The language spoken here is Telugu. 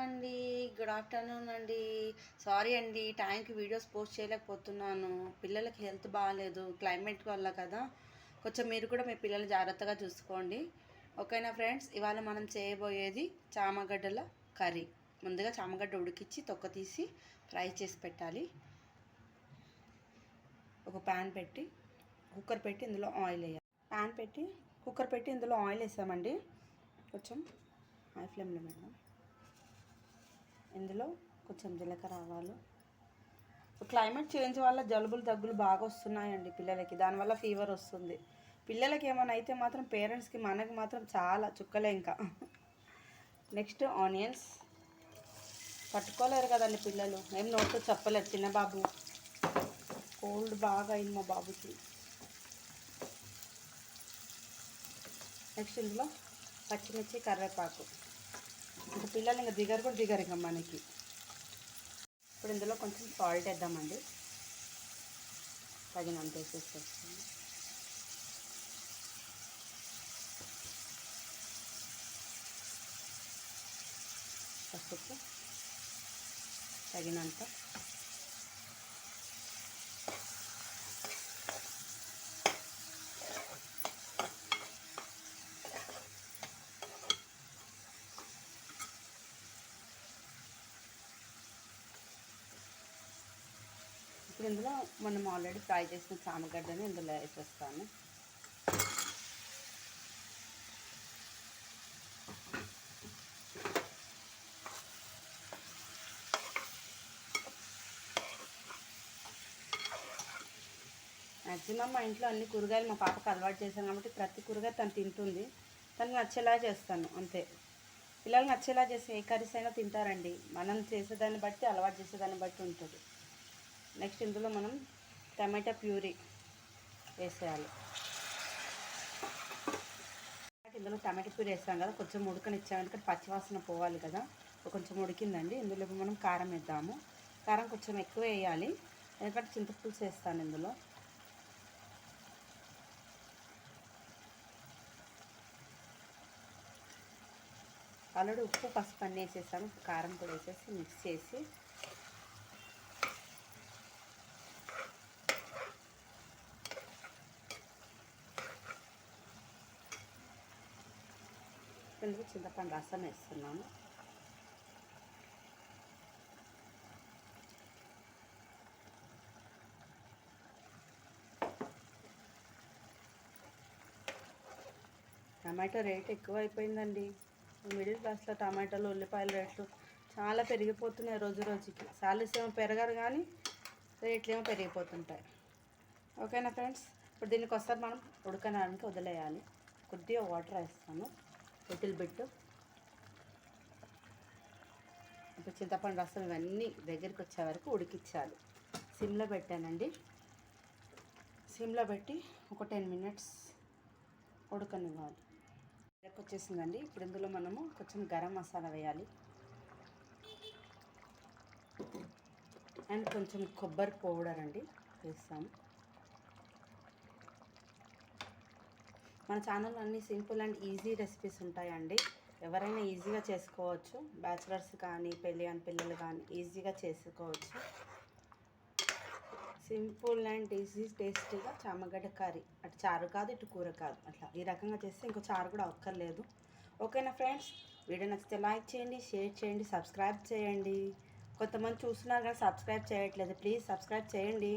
అండి. గుడ్ ఆఫ్టర్నూన్ అండి. సారీ అండి, టైంకి వీడియోస్ పోస్ట్ చేయలేకపోతున్నాను. పిల్లలకి హెల్త్ బాగాలేదు, క్లైమేట్ వల్ల కదా. కొంచెం మీరు కూడా మీ పిల్లలు జాగ్రత్తగా చూసుకోండి. ఓకేనా ఫ్రెండ్స్, ఇవాళ మనం చేయబోయేది చామగడ్డల కర్రీ. ముందుగా చామగడ్డ ఉడికించి తొక్క తీసి ఫ్రై చేసి పెట్టాలి. ఒక ప్యాన్ పెట్టి కుక్కర్ పెట్టి ఇందులో ఆయిల్ వేయాలి. ప్యాన్ పెట్టి కుక్కర్ పెట్టి ఇందులో ఆయిల్ వేసామండి. కొంచెం హై ఫ్లేమ్లో పెడదాం. ఇందులో కొంచెం జీలకర్ర ఆవాలు. క్లైమేట్ చేంజ్ వల్ల జలుబులు దగ్గులు బాగా వస్తున్నాయండి పిల్లలకి, దానివల్ల ఫీవర్ వస్తుంది. పిల్లలకి ఏమైనా అయితే మాత్రం పేరెంట్స్కి మనకి మాత్రం చాలా చుక్కలే ఇంకా. Next onions. పట్టుకోలేరు కదండి పిల్లలు, ఏం నోట్తో చెప్పలేరు. చిన్న బాబు కోల్డ్ బాగా అయింది మా బాబుకి. నెక్స్ట్ ఇందులో పచ్చిమిర్చి, కరివేపాకు. ఇంకా పిల్లలు ఇంకా దిగరు కూడా దిగరు ఇంకా మనకి. ఇప్పుడు ఇందులో కొంచెం సాల్ట్ వేద్దామండి, తగినంత వేసేస్తాను. పసుపు తగినంత. ఇప్పుడు ఇందులో మనం ఆల్రెడీ ఫ్రై చేసిన చామగడ్డని ఇందులో వేసేస్తాను. మ్యాక్సిమం మా ఇంట్లో అన్ని కూరగాయలు మా పాపకు అలవాటు చేశాను కాబట్టి ప్రతి కూరగాయ తను తింటుంది. తనకు నచ్చేలా చేస్తాను అంతే. పిల్లలు నచ్చేలా చేస్తే ఏ కర్రీస్ అయినా తింటారండి. మనం చేసేదాన్ని బట్టి, అలవాటు చేసేదాన్ని బట్టి ఉంటుంది. నెక్స్ట్ ఇందులో మనం టమాటా ప్యూరీ వేసేయాలి. ఇందులో టమాటా ప్యూరీ వేస్తాం కదా, కొంచెం ఉడకనిచ్చాము, ఎందుకంటే పచ్చివాసన పోవాలి కదా. కొంచెం ఉడికిందండి. ఇందులో మనం కారం వేద్దాము. కారం కొంచెం ఎక్కువ వేయాలి, ఎందుకంటే చింతపులుసు వేస్తాను ఇందులో. ఆల్రెడీ ఉప్పు, పసుపు అన్నీ వేసేసాము. కారం కూడా వేసేసి మిక్స్ చేసి ఇందులో చింతపండు రసం వేస్తున్నాము. టమాటో రేట్ ఎక్కువ అయిపోయిందండి. మిడిల్ క్లాస్లో టమాటాలు, ఉల్లిపాయల రేట్లు చాలా పెరిగిపోతున్నాయి రోజు రోజుకి. సాలరీస్ ఏమో పెరగరు కానీ రేట్లు ఏమో పెరిగిపోతుంటాయి. ఓకేనా ఫ్రెండ్స్, ఇప్పుడు దీనికి ఒకసారి మనం ఉడకడానికి వదిలేయాలి. కొద్దిగా వాటర్ వేస్తాను, లిటిల్ బిట్. ఇప్పుడు చింతపండు రసం ఇవన్నీ దగ్గరికి వచ్చే వరకు ఉడికించాలి. సిమ్లో పెట్టానండి. సిమ్లో పెట్టి ఒక 10 మినిట్స్ ఉడకనివ్వాలి. వచ్చేసిందండి. ఇప్పుడు ఇందులో మనము కొంచెం గరం మసాలా వేయాలి అండ్ కొంచెం కొబ్బరి పౌడర్ అండి వేస్తాము. మన ఛానల్లో అన్ని సింపుల్ అండ్ ఈజీ రెసిపీస్ ఉంటాయండి. ఎవరైనా ఈజీగా చేసుకోవచ్చు. బ్యాచిలర్స్ కానీ పెళ్ళి అని పిల్లలు కానీ ఈజీగా చేసుకోవచ్చు. సింపుల్ అండ్ ఈజీ టేస్టీగా చామగడ్డ కర్రీ. అటు చారు కాదు, ఇటు కూర కాదు, అట్లా ఈ రకంగా చేస్తే ఇంకో చారు కూడా అక్కర్లేదు. ఓకేనా ఫ్రెండ్స్, వీడియో నచ్చితే లైక్ చేయండి, షేర్ చేయండి, సబ్స్క్రైబ్ చేయండి. కొంతమంది చూస్తున్నారు కానీ సబ్స్క్రైబ్ చేయట్లేదు. ప్లీజ్ సబ్స్క్రైబ్ చేయండి.